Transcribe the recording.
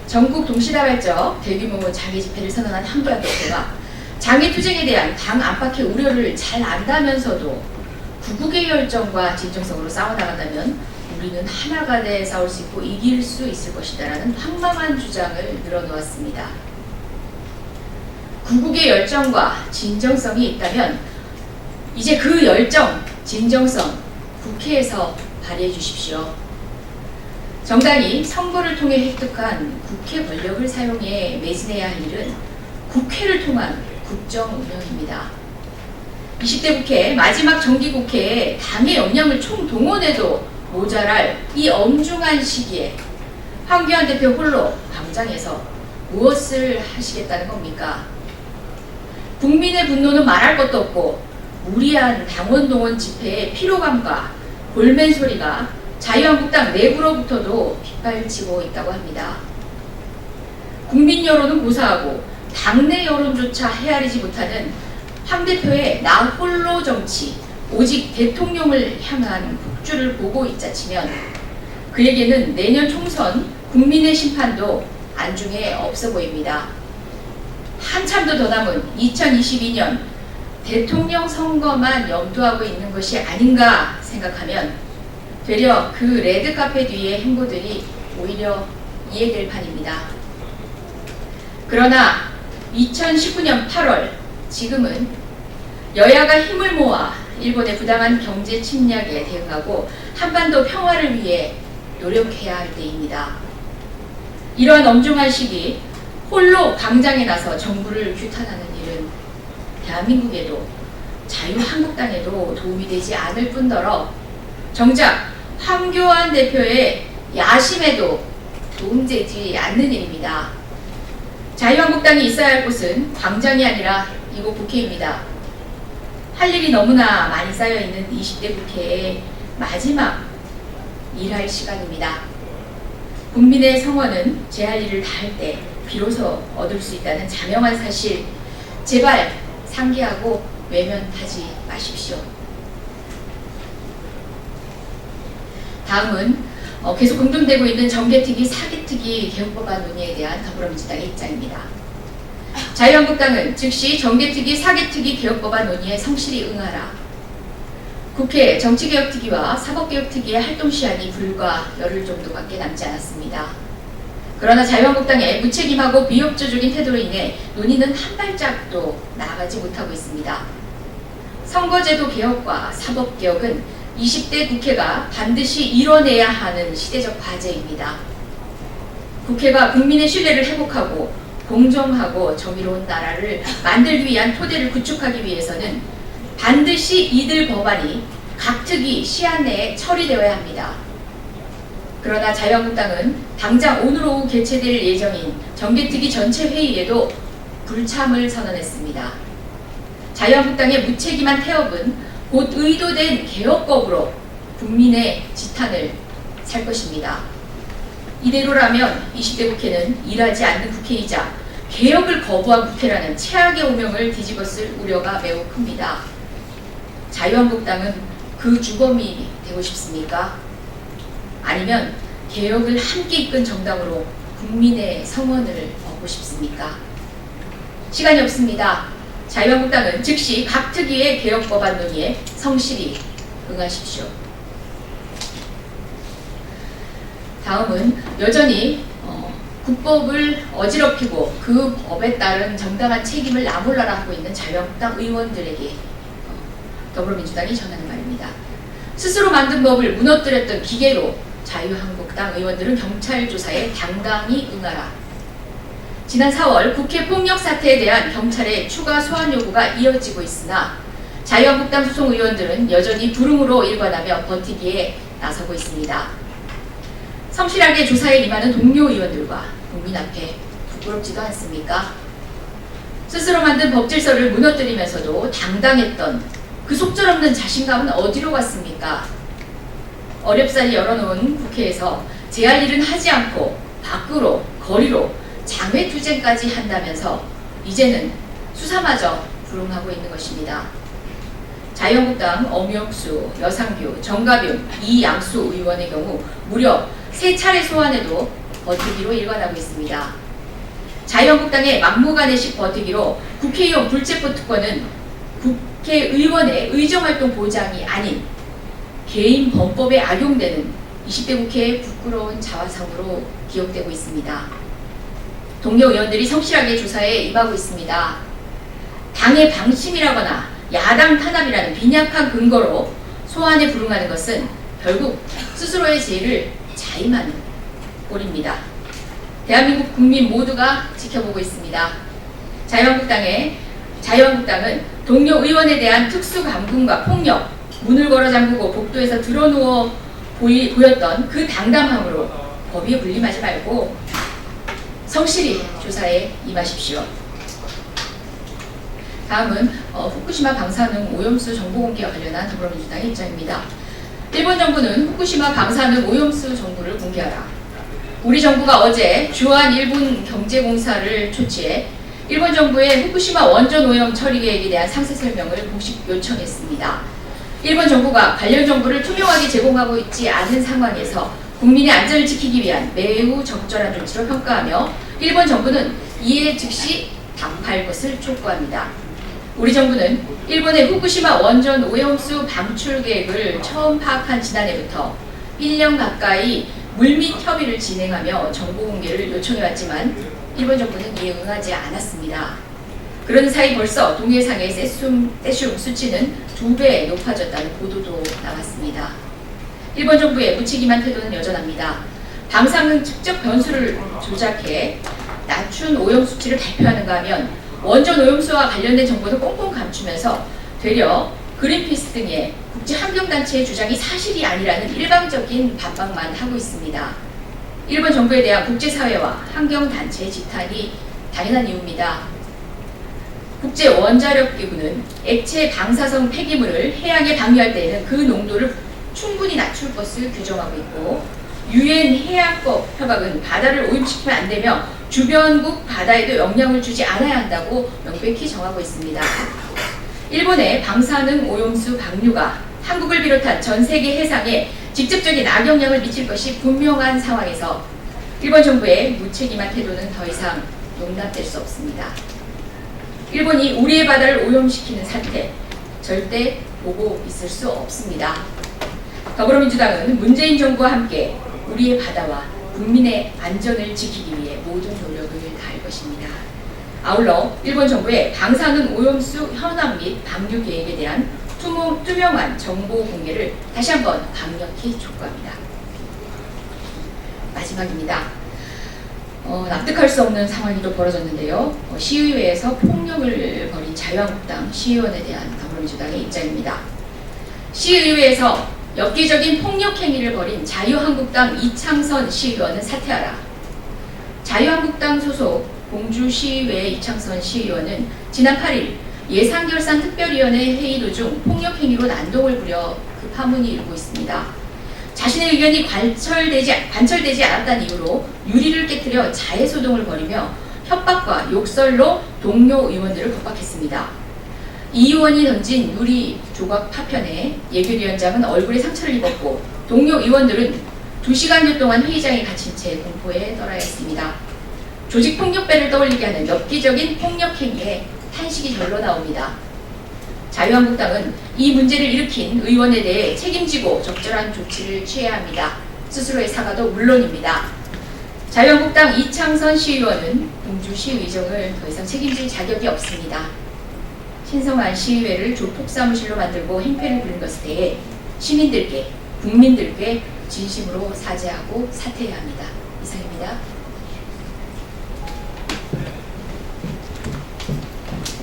전국 동시다발적 대규모 장애 집회를 선언한 한교안 대표가 장애 투쟁에 대한 당 안팎의 우려를 잘 안다면서도 구국의 열정과 진정성으로 싸워나간다면 우리는 하나가 돼 싸울 수 있고 이길 수 있을 것이다라는 황망한 주장을 늘어놓았습니다. 구국의 열정과 진정성이 있다면 이제 그 열정, 진정성 국회에서 발휘해 주십시오. 정당이 선거를 통해 획득한 국회 권력을 사용해 매진해야 할 일은 국회를 통한 국정 운영입니다. 20대 국회 마지막 정기국회에 당의 역량을 총동원해도 모자랄 이 엄중한 시기에 황교안 대표 홀로 광장에서 무엇을 하시겠다는 겁니까? 국민의 분노는 말할 것도 없고 무리한 당원 동원 집회의 피로감과 골맨 소리가 자유한국당 내부로부터도 빗발치고 있다고 합니다. 국민 여론은 고사하고 당내 여론조차 헤아리지 못하는 황 대표의 나 홀로 정치, 오직 대통령을 향한 폭주를 보고 있자치면 그에게는 내년 총선 국민의 심판도 안중에 없어 보입니다. 한참도 더 남은 2022년 대통령 선거만 염두하고 있는 것이 아닌가 생각하면 되려 그 레드카페 뒤의 행보들이 오히려 이해될 판입니다. 그러나 2019년 8월 지금은 여야가 힘을 모아 일본의 부당한 경제 침략에 대응하고 한반도 평화를 위해 노력해야 할 때입니다. 이러한 엄중한 시기 홀로 광장에 나서 정부를 규탄하는 일은 대한민국에도 자유한국당에도 도움이 되지 않을 뿐더러 정작 황교안 대표의 야심에도 도움되지 않는 일입니다. 자유한국당이 있어야 할 곳은 광장이 아니라 이곳 국회입니다. 할 일이 너무나 많이 쌓여있는 20대 국회의 마지막 일할 시간입니다. 국민의 성원은 제 할 일을 다할 때 비로소 얻을 수 있다는 자명한 사실 제발 상기하고 외면하지 마십시오. 다음은 계속 공동되고 있는 정개특위, 사개특위 개혁법안 논의에 대한 더불어민주당의 입장입니다. 자유한국당은 즉시 정개특위, 사개특위 개혁법안 논의에 성실히 응하라. 국회 정치개혁특위와 사법개혁특위의 활동시한이 불과 열흘 정도밖에 남지 않았습니다. 그러나 자유한국당의 무책임하고 비협조적인 태도로 인해 논의는 한 발짝도 나아가지 못하고 있습니다. 선거제도 개혁과 사법개혁은 20대 국회가 반드시 이뤄내야 하는 시대적 과제입니다. 국회가 국민의 신뢰를 회복하고 공정하고 정의로운 나라를 만들기 위한 토대를 구축하기 위해서는 반드시 이들 법안이 각 특위 시한 내에 처리되어야 합니다. 그러나 자유한국당은 당장 오늘 오후 개최될 예정인 정개특위 전체 회의에도 불참을 선언했습니다. 자유한국당의 무책임한 태업은 곧 의도된 개혁법으로 국민의 지탄을 살 것입니다. 이대로라면 20대 국회는 일하지 않는 국회이자 개혁을 거부한 국회라는 최악의 오명을 뒤집었을 우려가 매우 큽니다. 자유한국당은 그 주범이 되고 싶습니까? 아니면 개혁을 함께 이끈 정당으로 국민의 성원을 얻고 싶습니까? 시간이 없습니다. 자유한국당은 즉시 각 특위의 개혁법안 논의에 성실히 응하십시오. 다음은 여전히 국법을 어지럽히고 그 법에 따른 정당한 책임을 나몰라라 하고 있는 자유한국당 의원들에게 더불어민주당이 전하는 말입니다. 스스로 만든 법을 무너뜨렸던 기계로 자유한국당 의원들은 경찰 조사에 당당히 응하라. 지난 4월 국회 폭력 사태에 대한 경찰의 추가 소환 요구가 이어지고 있으나 자유한국당 소속 의원들은 여전히 불응으로 일관하며 버티기에 나서고 있습니다. 성실하게 조사에 임하는 동료 의원들과 국민 앞에 부끄럽지도 않습니까? 스스로 만든 법 질서를 무너뜨리면서도 당당했던 그 속절없는 자신감은 어디로 갔습니까? 어렵사리 열어놓은 국회에서 제 할 일은 하지 않고 밖으로, 거리로 장외투쟁까지 한다면서 이제는 수사마저 불응하고 있는 것입니다. 자유한국당 엄영수, 여상규, 정가빈, 이양수 의원의 경우 무려 3차례 소환에도 버티기로 일관하고 있습니다. 자유한국당의 막무가내식 버티기로 국회의원 불체포 특권은 국회의원의 의정활동 보장이 아닌 개인 범법에 악용되는 20대 국회의 부끄러운 자화상으로 기억되고 있습니다. 동료 의원들이 성실하게 조사에 임하고 있습니다. 당의 방침이라거나 야당 탄압이라는 빈약한 근거로 소환에 불응하는 것은 결국 스스로의 죄를 자임하는 꼴입니다. 대한민국 국민 모두가 지켜보고 있습니다. 자유한국당은 동료 의원에 대한 특수 감금과 폭력, 문을 걸어 잠그고 복도에서 드러누워 보였던 그 당담함으로 법위에 군림하지 말고 성실히 조사에 임하십시오. 다음은 후쿠시마 방사능 오염수 정보 공개와 관련한 더불어민주당의 입장입니다. 일본 정부는 후쿠시마 방사능 오염수 정보를 공개하라. 우리 정부가 어제 주한 일본 경제공사를 초치해 일본 정부의 후쿠시마 원전 오염 처리 계획에 대한 상세 설명을 공식 요청했습니다. 일본 정부가 관련 정보를 투명하게 제공하고 있지 않은 상황에서 국민의 안전을 지키기 위한 매우 적절한 조치로 평가하며 일본 정부는 이에 즉시 답할 것을 촉구합니다. 우리 정부는 일본의 후쿠시마 원전 오염수 방출 계획을 처음 파악한 지난해부터 1년 가까이 물밑 협의를 진행하며 정보 공개를 요청해왔지만 일본 정부는 이에 응하지 않았습니다. 그런 사이 벌써 동해상의 세슘 수치는 2배 높아졌다는 보도도 나왔습니다. 일본 정부의 무책임한 태도는 여전합니다. 방사능 측정 변수를 조작해 낮춘 오염 수치를 발표하는가 하면 원전 오염수와 관련된 정보도 꽁꽁 감추면서 되려 그린피스 등의 국제환경단체의 주장이 사실이 아니라는 일방적인 반박만 하고 있습니다. 일본 정부에 대한 국제사회와 환경단체의 지탄이 당연한 이유입니다. 국제원자력기구는 액체 방사성 폐기물을 해양에 방류할 때에는 그 농도를 충분히 낮출 것을 규정하고 있고 유엔 해양법 협약은 바다를 오염시키면 안 되며 주변국 바다에도 영향을 주지 않아야 한다고 명백히 정하고 있습니다. 일본의 방사능 오염수 방류가 한국을 비롯한 전 세계 해상에 직접적인 악영향을 미칠 것이 분명한 상황에서 일본 정부의 무책임한 태도는 더 이상 용납될 수 없습니다. 일본이 우리의 바다를 오염시키는 사태 절대 보고 있을 수 없습니다. 더불어민주당은 문재인 정부와 함께 우리의 바다와 국민의 안전을 지키기 위해 모든 노력을 다할 것입니다. 아울러 일본 정부의 방사능 오염수 현황 및 방류 계획에 대한 투명한 정보 공개를 다시 한번 강력히 촉구합니다. 마지막입니다. 납득할 수 없는 상황이 또 벌어졌는데요. 시의회에서 폭력을 벌인 자유한국당 시의원에 대한 더불어민주당의 입장입니다. 시의회에서 엽기적인 폭력 행위를 벌인 자유한국당 이창선 시의원은 사퇴하라. 자유한국당 소속 공주시의회 이창선 시의원은 지난 8일 예산결산특별위원회 회의 도중 폭력 행위로 난동을 부려 파문이 일고 있습니다. 자신의 의견이 관철되지 않았다는 이유로 유리를 깨뜨려 자해소동을 벌이며 협박과 욕설로 동료 의원들을 겁박했습니다. 이 의원이 던진 유리 조각 파편에 예결위원장은 얼굴에 상처를 입었고 동료 의원들은 2시간여 동안 회의장에 갇힌 채 공포에 떨어야 했습니다. 조직폭력배를 떠올리게 하는 엽기적인 폭력행위에 탄식이 절로 나옵니다. 자유한국당은 이 문제를 일으킨 의원에 대해 책임지고 적절한 조치를 취해야 합니다. 스스로의 사과도 물론입니다. 자유한국당 이창선 시의원은 공주시 의정을 더 이상 책임질 자격이 없습니다. 신성한 시의회를 조폭사무실로 만들고 행패를 부린 것에 대해 시민들께, 국민들께 진심으로 사죄하고 사퇴해야 합니다. 이상입니다.